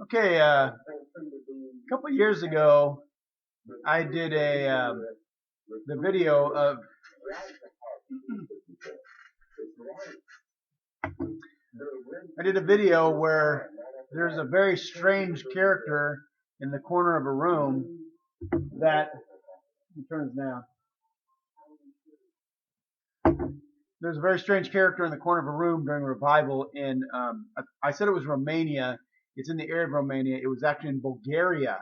Okay, a couple years ago, I did the video of where there's a very strange character in the corner of a room that turns down. There's a very strange character in the corner of a room during revival in I said it was Romania. It's in the area of Romania. It was actually in Bulgaria.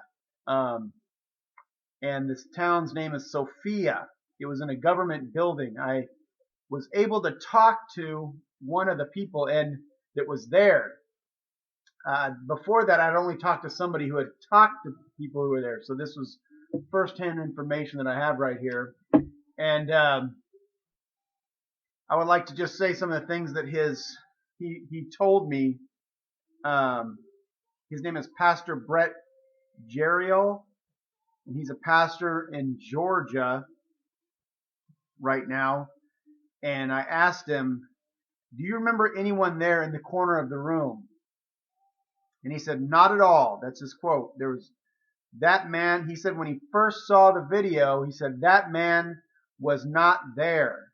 And this town's name is Sophia. It was in a government building. I was able to talk to one of the people that was there. Before that, I'd only talked to somebody who had talked to people who were there. So this was first-hand information that I have right here. And I would like to just say some of the things that he told me. His name is Pastor Brett Jeriel, and he's a pastor in Georgia right now. And I asked him, do you remember anyone there in the corner of the room? And he said, not at all. That's his quote. There was that man. He said when he first saw the video, he said that man was not there.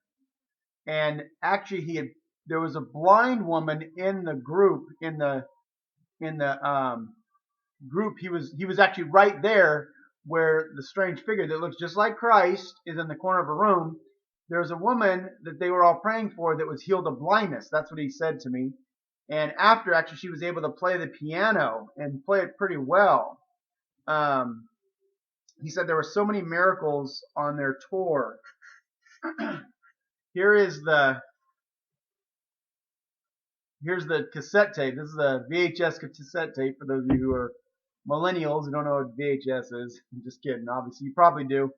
And actually, there was a blind woman in the group. In the group, he was actually right there where the strange figure that looks just like Christ is in the corner of a room. There was a woman that they were all praying for that was healed of blindness. That's what he said to me. And after, actually, she was able to play the piano and play it pretty well. He said there were so many miracles on their tour. Here's the cassette tape. This is the VHS cassette tape for those of you who are millennials who don't know what VHS is. I'm just kidding. Obviously, you probably do.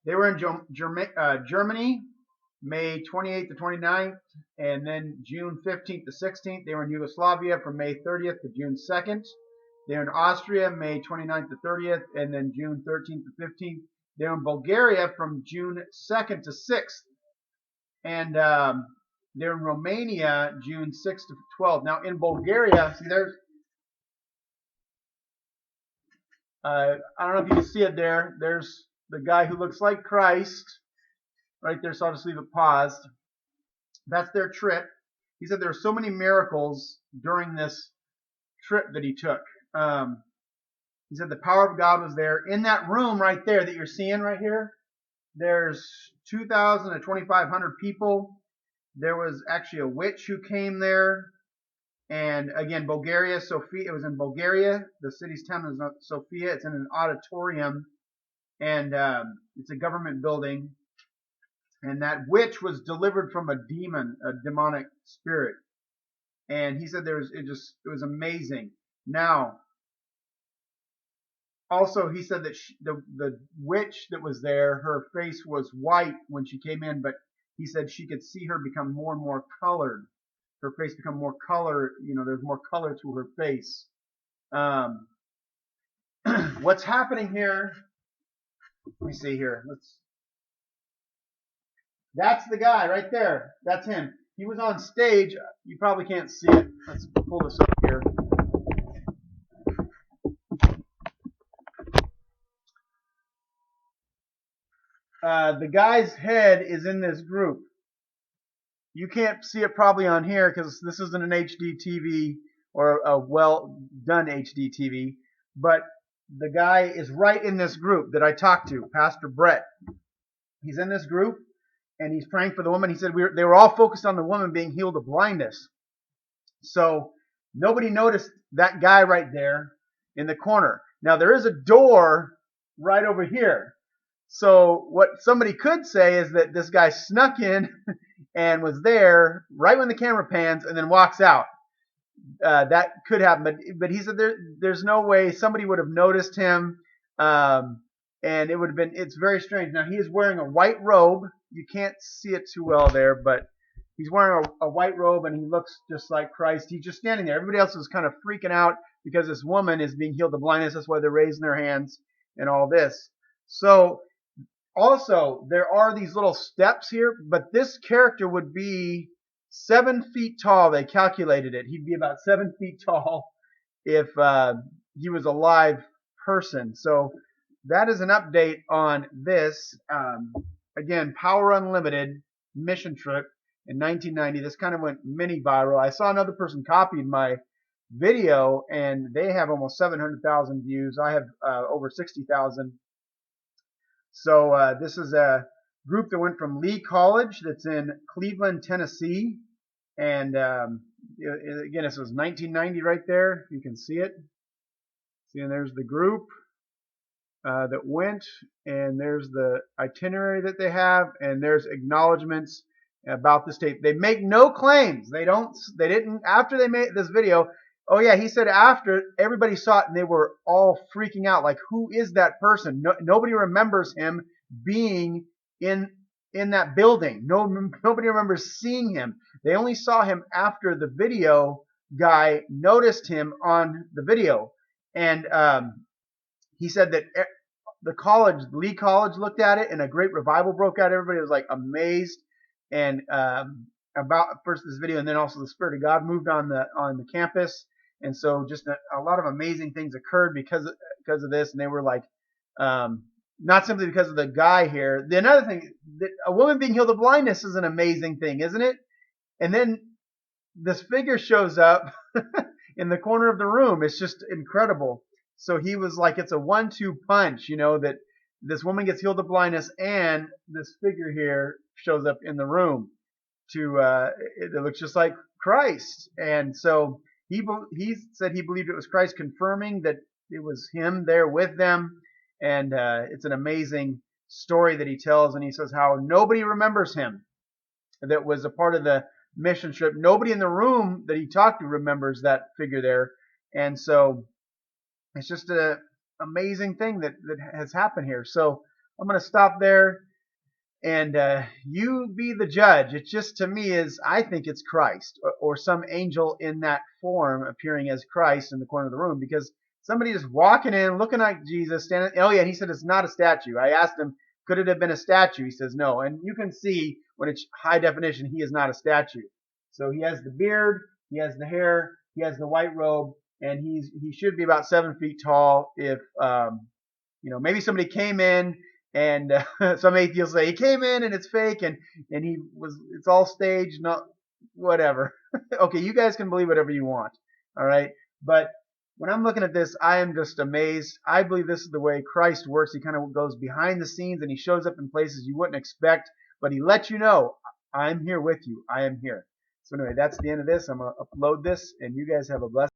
They were in Germany, May 28th to 29th, and then June 15th to 16th. They were in Yugoslavia from May 30th to June 2nd. They were in Austria, May 29th to 30th, and then June 13th to 15th. They were in Bulgaria from June 2nd to 6th. And they're in Romania, June 6th to 12th. Now, in Bulgaria, see there's, I don't know if you can see it there. There's the guy who looks like Christ right there, so I'll just leave it paused. That's their trip. He said there were so many miracles during this trip that he took. He said the power of God was there. In that room right there that you're seeing right here, there's 2,000 to 2,500 people. There was actually a witch who came there. And again, Bulgaria, Sophia, it was in Bulgaria. The city's town is Sophia. It's in an auditorium. And it's a government building. And that witch was delivered from a demon, a demonic spirit. And he said it was amazing. Now, also, he said that the witch that was there, her face was white when she came in, but he said she could see her become more and more colored. Her face become more color. There's more color to her face. What's happening here? Let me see here. That's the guy right there. That's him. He was on stage. You probably can't see it. Let's pull this up here. The guy's head is in this group. You can't see it probably on here because this isn't an HD TV or a well done HD TV, but the guy is right in this group that I talked to, Pastor Brett. He's in this group and he's praying for the woman. He said they were all focused on the woman being healed of blindness. So nobody noticed that guy right there in the corner. Now there is a door right over here. So what somebody could say is that this guy snuck in and was there right when the camera pans and then walks out. That could happen, but he said there's no way somebody would have noticed him, and it would have been. It's very strange. Now he is wearing a white robe. You can't see it too well there, but he's wearing a white robe and he looks just like Christ. He's just standing there. Everybody else is kind of freaking out because this woman is being healed of blindness. That's why they're raising their hands and all this. So. Also, there are these little steps here, but this character would be 7 feet tall. They calculated it. He'd be about 7 feet tall if he was a live person. So that is an update on this. Again, Power Unlimited mission trip in 1990. This kind of went mini viral. I saw another person copied my video, and they have almost 700,000 views. I have over 60,000. So this is a group that went from Lee College, that's in Cleveland, Tennessee, and again, this was 1990 right there. You can see it. See, and there's the group that went, and there's the itinerary that they have, and there's acknowledgments about this tape. They make no claims. They didn't, after they made this video. Oh yeah, he said after everybody saw it and they were all freaking out, like, who is that person? Nobody remembers him being in that building. Nobody remembers seeing him. They only saw him after the video guy noticed him on the video. And he said that the college, Lee College, looked at it and a great revival broke out. Everybody was like amazed and about first this video, and then also the Spirit of God moved on the campus. And so just a lot of amazing things occurred because of this. And they were like, not simply because of the guy here. The another thing, a woman being healed of blindness is an amazing thing, isn't it? And then this figure shows up in the corner of the room. It's just incredible. So he was like, it's a 1-2 punch, that this woman gets healed of blindness and this figure here shows up in the room it looks just like Christ. And so he said he believed it was Christ, confirming that it was him there with them. And it's an amazing story that he tells. And he says how nobody remembers him that was a part of the mission trip. Nobody in the room that he talked to remembers that figure there. And so it's just an amazing thing that has happened here. So I'm going to stop there, and you be the judge. It just, to me, I think it's Christ or some angel in that form appearing as Christ in the corner of the room, because somebody just walking in, looking like Jesus, standing. Oh yeah, he said it's not a statue. I asked him, could it have been a statue? He says no. And you can see when it's high definition, he is not a statue. So he has the beard, he has the hair, he has the white robe, and he should be about 7 feet tall. If maybe somebody came in and some atheists say he came in and it's fake and it's all staged, not whatever. Okay, you guys can believe whatever you want, all right? But when I'm looking at this, I am just amazed. I believe this is the way Christ works. He kind of goes behind the scenes and he shows up in places you wouldn't expect, but he lets you know, I'm here with you. I am here. So anyway, that's the end of this. I'm going to upload this, and you guys have a blessed